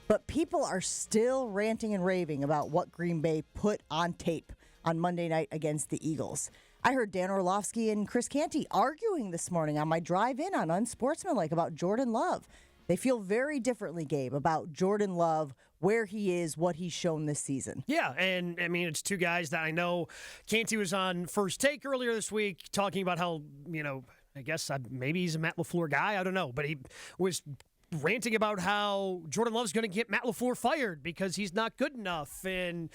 But people are still ranting and raving about what Green Bay put on tape on Monday night against the Eagles. I heard Dan Orlovsky and Chris Canty arguing this morning on my drive in on Unsportsmanlike about Jordan Love. They feel very differently, Gabe, about Jordan Love, where he is, what he's shown this season. Yeah, and I mean, it's two guys that I know. Canty was on First Take earlier this week talking about how, I guess maybe he's a Matt LaFleur guy. I don't know. But he was ranting about how Jordan Love's going to get Matt LaFleur fired because he's not good enough. And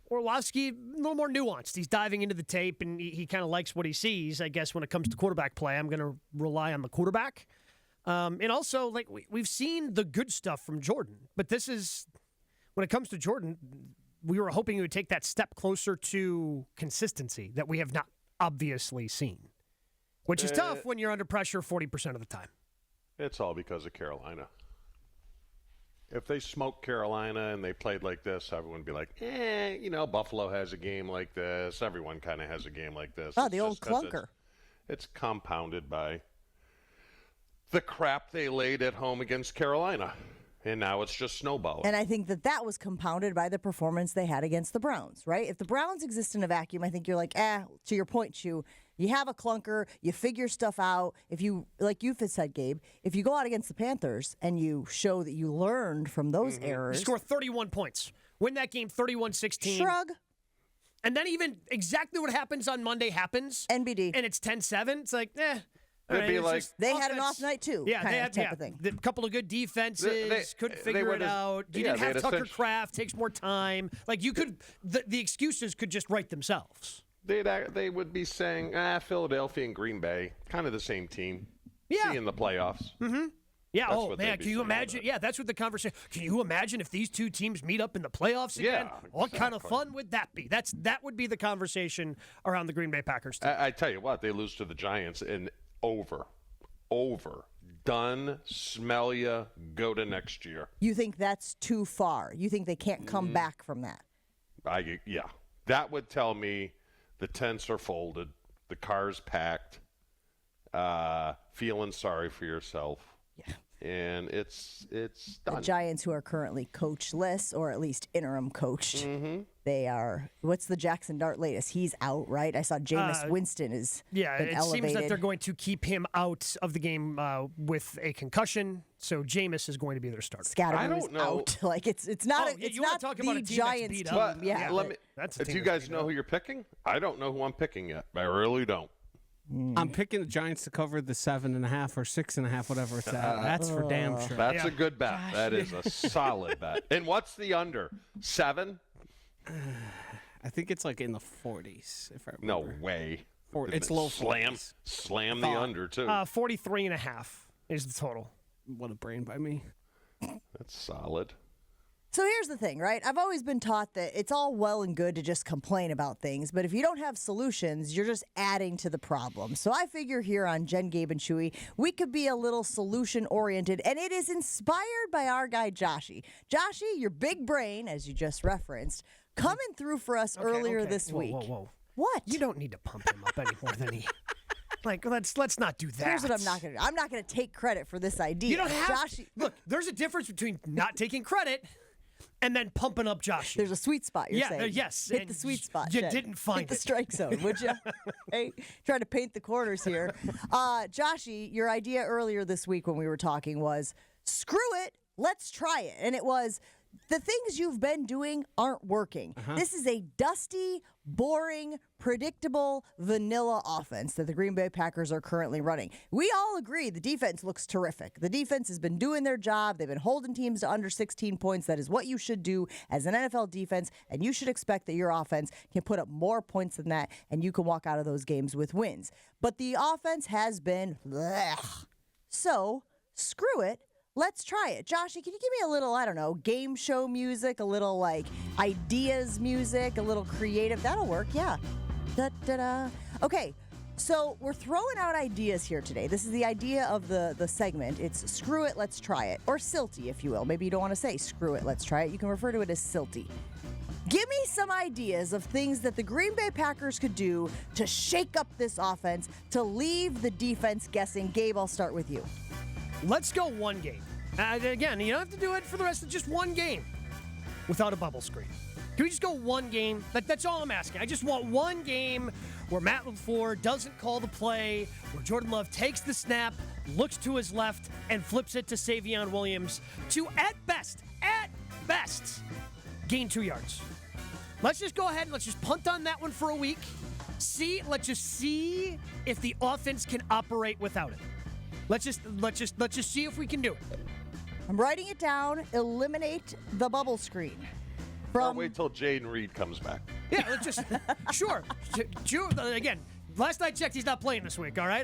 Orlovsky, a little more nuanced. He's diving into the tape, and he kind of likes what he sees. I guess when it comes to quarterback play, I'm going to rely on the quarterback. And also, like, we've seen the good stuff from Jordan. But this is, when it comes to Jordan, we were hoping he would take that step closer to consistency that we have not obviously seen. Which is tough when you're under pressure 40% of the time. It's all because of Carolina. If they smoked Carolina and they played like this, everyone would be like, Buffalo has a game like this. Everyone kind of has a game like this. Oh, the old clunker. It's compounded by the crap they laid at home against Carolina. And now it's just snowballing. And I think that was compounded by the performance they had against the Browns, right? If the Browns exist in a vacuum, I think you're like, to your point, Chew, you have a clunker, you figure stuff out. If you, like you've said, Gabe, if you go out against the Panthers and you show that you learned from those errors. You score 31 points. Win that game 31-16. Shrug. And then even exactly what happens on Monday happens. NBD. And it's 10-7. It's like, It'd be like they had an off night too. Yeah, they had type of thing. A couple of good defenses, couldn't figure it out. You didn't have Tucker Kraft, takes more time. Like you could, the excuses could just write themselves. They would be saying, Philadelphia and Green Bay, kind of the same team. Yeah, see in the playoffs. Mm-hmm. Yeah. Man, can you imagine? Yeah, that's what the conversation. Can you imagine if these two teams meet up in the playoffs again? Yeah, exactly. What kind of fun would that be? That would be the conversation around the Green Bay Packers team. I tell you what, they lose to the Giants and over, done, smell ya, go to next year. You think that's too far? You think they can't come back from that? Yeah. That would tell me the tents are folded, the car's packed, feeling sorry for yourself. Yeah. And it's done. The Giants, who are currently coachless, or at least interim coached, they are. What's the Jackson Dart latest? He's out, right? I saw Jameis Winston is been elevated. Seems that they're going to keep him out of the game with a concussion. So Jameis is going to be their starter. Scatterman is out. Like it's not. It's not the Giants team. But, yeah. Do you guys know who you're picking? I don't know who I'm picking yet. I really don't. I'm picking the Giants to cover the 7.5 or 6.5, whatever it's at. That's for damn sure. That's a good bet. Gosh. That is a solid bet. And what's the under? 7? I think it's like in the 40s, if I remember. No way. It's low 40s. Slam the under, too. 43.5 is the total. What a brain by me. That's solid. So here's the thing, right? I've always been taught that it's all well and good to just complain about things, but if you don't have solutions, you're just adding to the problem. So I figure here on Jen, Gabe, and Chewy, we could be a little solution-oriented, and it is inspired by our guy, Joshy. Joshy, your big brain, as you just referenced, coming through for us earlier this week. Whoa. What? You don't need to pump him up any more than he... Like, let's not do that. Here's what I'm not going to do. I'm not going to take credit for this idea. You don't have to. Look, there's a difference between not taking credit and then pumping up Josh. There's a sweet spot, you're saying. Yes. Hit the sweet spot. You didn't find Hit the strike zone, would you? Hey, trying to paint the corners here. Joshy, your idea earlier this week when we were talking was, screw it, let's try it. And it was, the things you've been doing aren't working. This is a dusty, boring, predictable, vanilla offense that the Green Bay Packers are currently running. We all agree the defense looks terrific. The defense has been doing their job. They've been holding teams to under 16 points. That is what you should do as an NFL defense, and you should expect that your offense can put up more points than that, and you can walk out of those games with wins. But the offense has been blech. So, screw it. Let's try it. Joshy, can you give me a little, I don't know, game show music, a little, like, ideas music, a little creative? That'll work, yeah. Da-da-da. Okay, so we're throwing out ideas here today. This is the idea of the segment. It's screw it, let's try it. Or silty, if you will. Maybe you don't want to say screw it, let's try it. You can refer to it as silty. Give me some ideas of things that the Green Bay Packers could do to shake up this offense, to leave the defense guessing. Gabe, I'll start with you. Let's go one game. Again, you don't have to do it for the rest of just one game without a bubble screen. Can we just go one game? That's all I'm asking. I just want one game where Matt LaFleur doesn't call the play, where Jordan Love takes the snap, looks to his left, and flips it to Savion Williams to, at best, gain 2 yards. Let's just go ahead and let's just punt on that one for a week. Let's just see if the offense can operate without it. Let's just see if we can do it. I'm writing it down. Eliminate the bubble screen. Or wait till Jayden Reed comes back. Yeah, let's just sure. Again, last I checked, he's not playing this week. All right,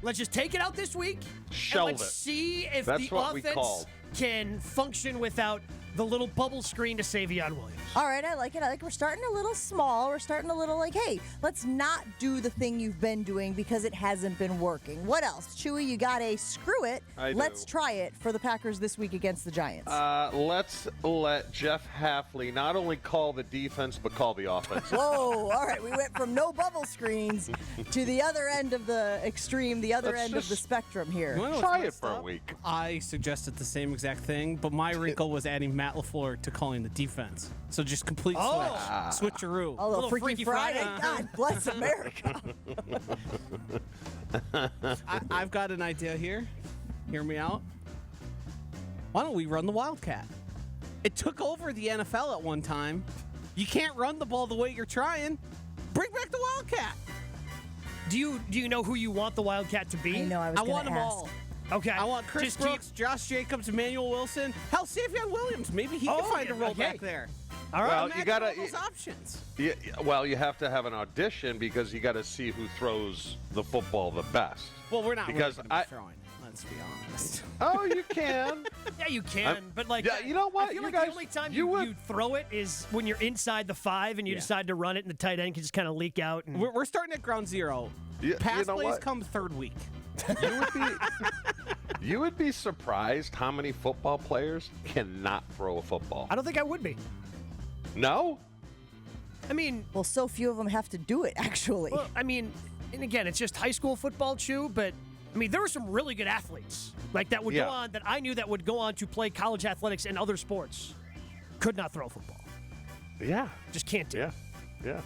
let's just take it out this week. Shelve and let's it. see if That's the what we offense called. can function without the little bubble screen to Savion Williams. All right, I like it. We're starting a little small. We're starting a little like, hey, let's not do the thing you've been doing because it hasn't been working. What else? Chewy, you got a screw it. Let's try it for the Packers this week against the Giants. Let's let Jeff Hafley not only call the defense, but call the offense. Whoa, all right. We went from no bubble screens to the other end of the extreme, the other end of the spectrum here. You wanna know Try what's it for a messed up? week. I suggested the same exact thing, but my wrinkle was adding Matt LaFleur to calling the defense. So just complete switcheroo. A little Freaky Friday. Friday. God bless America. I've got an idea here. Hear me out. Why don't we run the Wildcat? It took over the NFL at one time. You can't run the ball the way you're trying. Bring back the Wildcat. Do you know who you want the Wildcat to be? I know, I was I going want to them ask. all. Okay. I want Chris Just Brooks, Josh Jacobs, Emmanuel Wilson. Hell, Savion Williams. Maybe he can find a role back there. All right. Well, Imagine you gotta. all those options. Well, you have to have an audition because you got to see who throws the football the best. Well, we're not Because really gonna be throwing. Let's be honest. Oh, you can. Yeah, you can, but like, Yeah, you know what? I feel You like guys- the only time you would- you throw it is when you're inside the 5 and you Yeah. decide to run it, and the tight end can just kind of leak out. And We're starting at ground zero. You Pass know plays what? come third week. You would be surprised how many football players cannot throw a football. I don't think I would be. No? I mean, Well, so few of them have to do it, actually. well, I mean, and again, it's just high school football, Chew, but I mean, there were some really good athletes like that would Yeah. go on that I knew that would go on to play college athletics and other sports. Could not throw a football. Yeah. Just can't do it. Yeah. Yeah.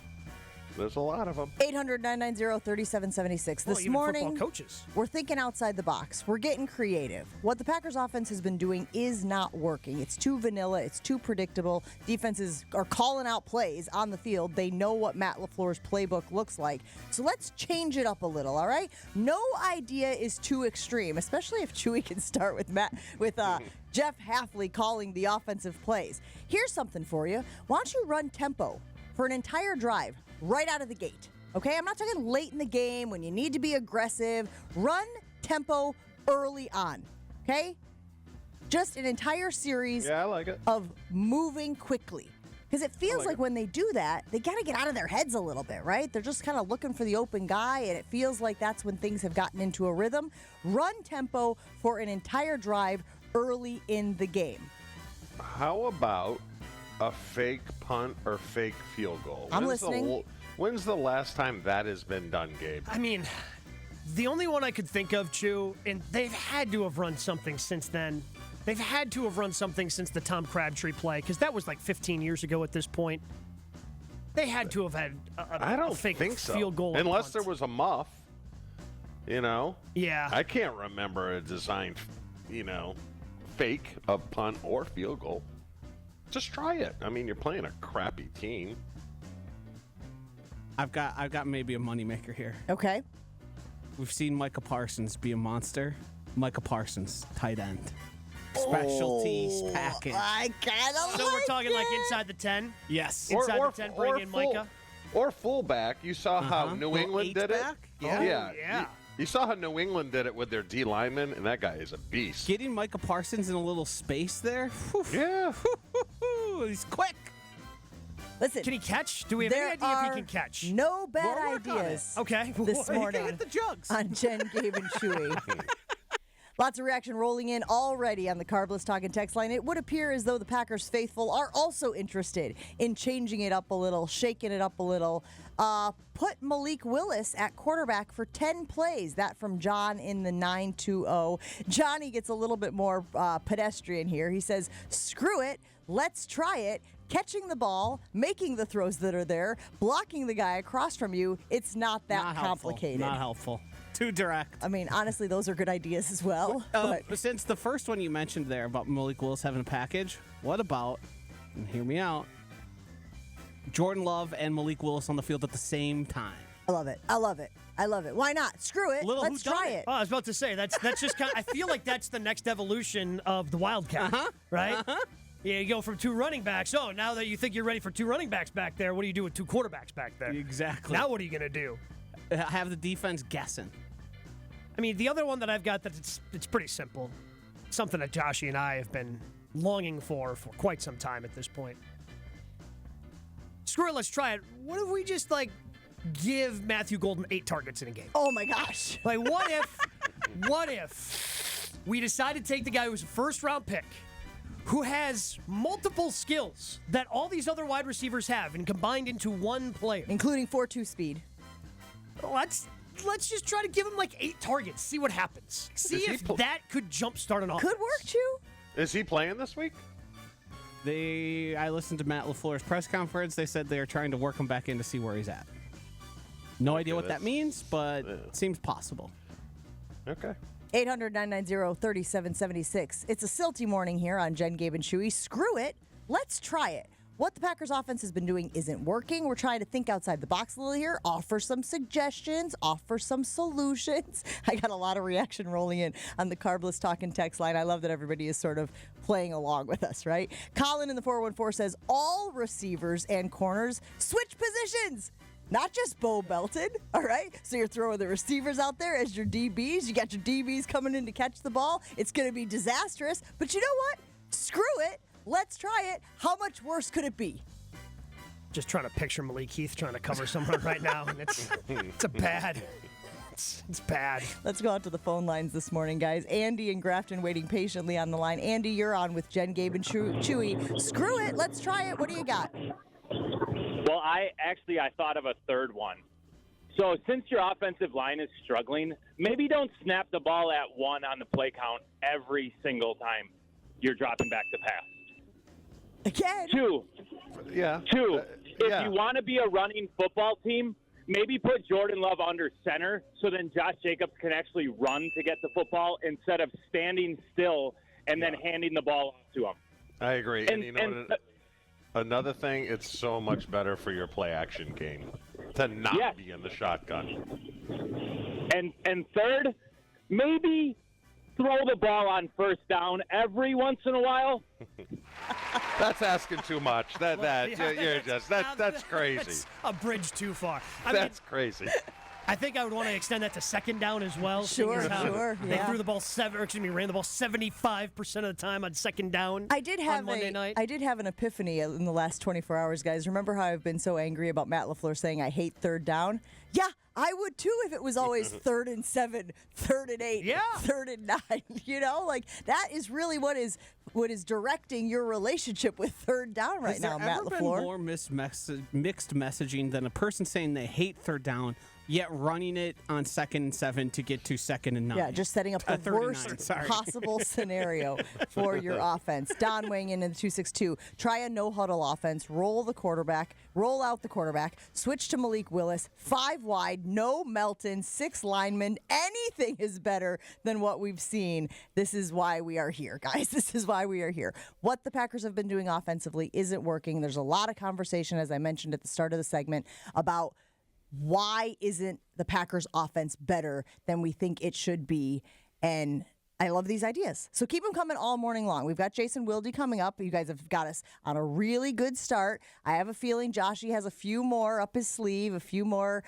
There's a lot of them. 800-990-3776. Well, This even morning, football coaches. we're thinking outside the box. We're getting creative. What the Packers offense has been doing is not working. It's too vanilla. It's too predictable. Defenses are calling out plays on the field. They know what Matt LaFleur's playbook looks like. So let's change it up a little, all right? No idea is too extreme, especially if Chewy can start with Jeff Hafley calling the offensive plays. Here's something for you. Why don't you run tempo for an entire drive right out of the gate? Okay, I'm not talking late in the game when you need to be aggressive. Run tempo early on, okay? Just an entire series Yeah, I like it. of moving quickly. Because it feels like when they do that, they got to get out of their heads a little bit, right? They're just kind of looking for the open guy, and it feels like that's when things have gotten into a rhythm. Run tempo for an entire drive early in the game. How about a fake punt or fake field goal? I'm listening. When's the last time that has been done, Gabe? I mean, the only one I could think of, Chew, and they've had to have run something since then. They've had to have run something since the Tom Crabtree play, because that was like 15 years ago at this point. They had to have had I a don't fake think so. field goal. Unless punt. there was a muff. You know? Yeah. I can't remember a design, fake of punt or field goal. Just try it. I mean, you're playing a crappy team. I've got maybe a moneymaker here. Okay? We've seen Micah Parsons be a monster. Micah Parsons, tight end. Specialties package. I kind of So we're talking like inside the 10? Yes. Inside the 10, bring in Micah? Or fullback. You saw how New Little England did it? H-back? Yeah. Oh, Yeah. yeah. You saw how New England did it with their D lineman, and that guy is a beast. Getting Micah Parsons in a little space there. Whew. Yeah. He's quick. Listen, Can he catch? Do we have there any idea are if he can catch? no bad We're working on it. ideas Okay. this He can morning hit the jugs. on Jen, Gabe, and Chewy. Lots of reaction rolling in already on the Carbless Talk and Text line. It would appear as though the Packers faithful are also interested in changing it up a little, shaking it up a little. Put Malik Willis at quarterback for 10 plays. That from John in the 920. Johnny gets a little bit more pedestrian here. He says, screw it. Let's try it. Catching the ball, making the throws that are there, blocking the guy across from you. It's not that complicated. Not helpful. Too direct. I mean, honestly, those are good ideas as well. But since the first one you mentioned there about Malik Willis having a package, what about, and hear me out, Jordan Love and Malik Willis on the field at the same time? I love it. I love it. I love it. Why not? Screw it. Let's try it. Oh, I was about to say, that's just kind of, I feel like that's the next evolution of the Wildcat, right? Yeah, you go from 2 running backs. Oh, now that you think you're ready for 2 running backs back there, what do you do with 2 quarterbacks back there? Exactly. Now what are you going to do? Have the defense guessing. I mean, the other one that I've got it's pretty simple. Something that Joshy and I have been longing for quite some time at this point. Screw it, let's try it. What if we just, give Matthew Golden 8 targets in a game? Oh, my gosh. What if we decide to take the guy who's a first-round pick, who has multiple skills that all these other wide receivers have and combined into one player? Including 4.2 speed. Let's just try to give him 8 targets, see what happens. See if that could jumpstart an offense. Could work, Chew. Is he playing this week? I listened to Matt LaFleur's press conference. They said they are trying to work him back in to see where he's at. No idea what that means, but it seems possible. Okay. 800-990-3776. It's a silty morning here on Jen, Gabe, and Chewy. Screw it. Let's try it. What the Packers offense has been doing isn't working. We're trying to think outside the box a little here, offer some suggestions, offer some solutions. I got a lot of reaction rolling in on the Carbless Talk and Text line. I love that everybody is sort of playing along with us, right? Colin in the 414 says, all receivers and corners switch positions. Not just Bo Belton, all right? So you're throwing the receivers out there as your DBs. You got your DBs coming in to catch the ball. It's going to be disastrous. But you know what? Screw it. Let's try it. How much worse could it be? Just trying to picture Malik Heath trying to cover someone right now, and it's bad. It's bad. Let's go out to the phone lines this morning, guys. Andy and Grafton waiting patiently on the line. Andy, you're on with Jen, Gabe, and Chewy. Screw it. Let's try it. What do you got? Well, I thought of a third one. So since your offensive line is struggling, maybe don't snap the ball at 1 on the play count every single time you're dropping back to pass. Again? 2. Yeah. 2. If Yeah. you want to be a running football team, maybe put Jordan Love under center so then Josh Jacobs can actually run to get the football instead of standing still and then handing the ball off to him. I agree. And you know what? Another thing, it's so much better for your play-action game to not be in the shotgun. And third, maybe throw the ball on first down every once in a while. That's asking too much. That's crazy. That's a bridge too far. That's crazy. I think I would want to extend that to second down as well. Sure. They threw the ball ran the ball 75% of the time on second down. On Monday night. I did have an epiphany in the last 24 hours, guys. Remember how I've been so angry about Matt LaFleur saying I hate third down? Yeah, I would too if it was always 3rd and 7, 3rd and 8, 3rd and 9. That is really what is directing your relationship with third down right now, Matt LaFleur. Has there ever been more mixed messaging than a person saying they hate third down, yet running it on 2nd and 7 to get to 2nd and 9? Yeah, just setting up the worst possible scenario for your offense. Don weighing in the 262. Try a no-huddle offense. Roll out the quarterback. Switch to Malik Willis. 5 wide. No Melton. 6 linemen. Anything is better than what we've seen. This is why we are here, guys. This is why we are here. What the Packers have been doing offensively isn't working. There's a lot of conversation, as I mentioned at the start of the segment, about why isn't the Packers offense better than we think it should be? And I love these ideas. So keep them coming all morning long. We've got Jason Wilde coming up. You guys have got us on a really good start. I have a feeling Joshy has a few more up his sleeve, a few more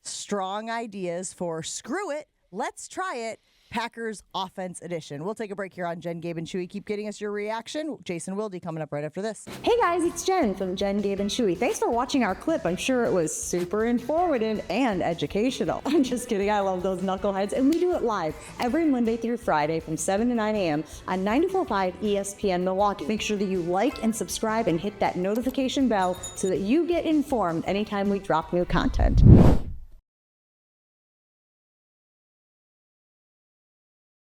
strong ideas for screw it. Let's try it. Packers Offense Edition. We'll take a break here on Jen, Gabe, and Chewy. Keep getting us your reaction. Jason Wilde coming up right after this. Hey guys, it's Jen from Jen, Gabe, and Chewy. Thanks for watching our clip. I'm sure it was super informative and educational. I'm just kidding. I love those knuckleheads. And we do it live every Monday through Friday from 7 to 9 a.m. on 94.5 ESPN Milwaukee. Make sure that you like and subscribe and hit that notification bell so that you get informed anytime we drop new content.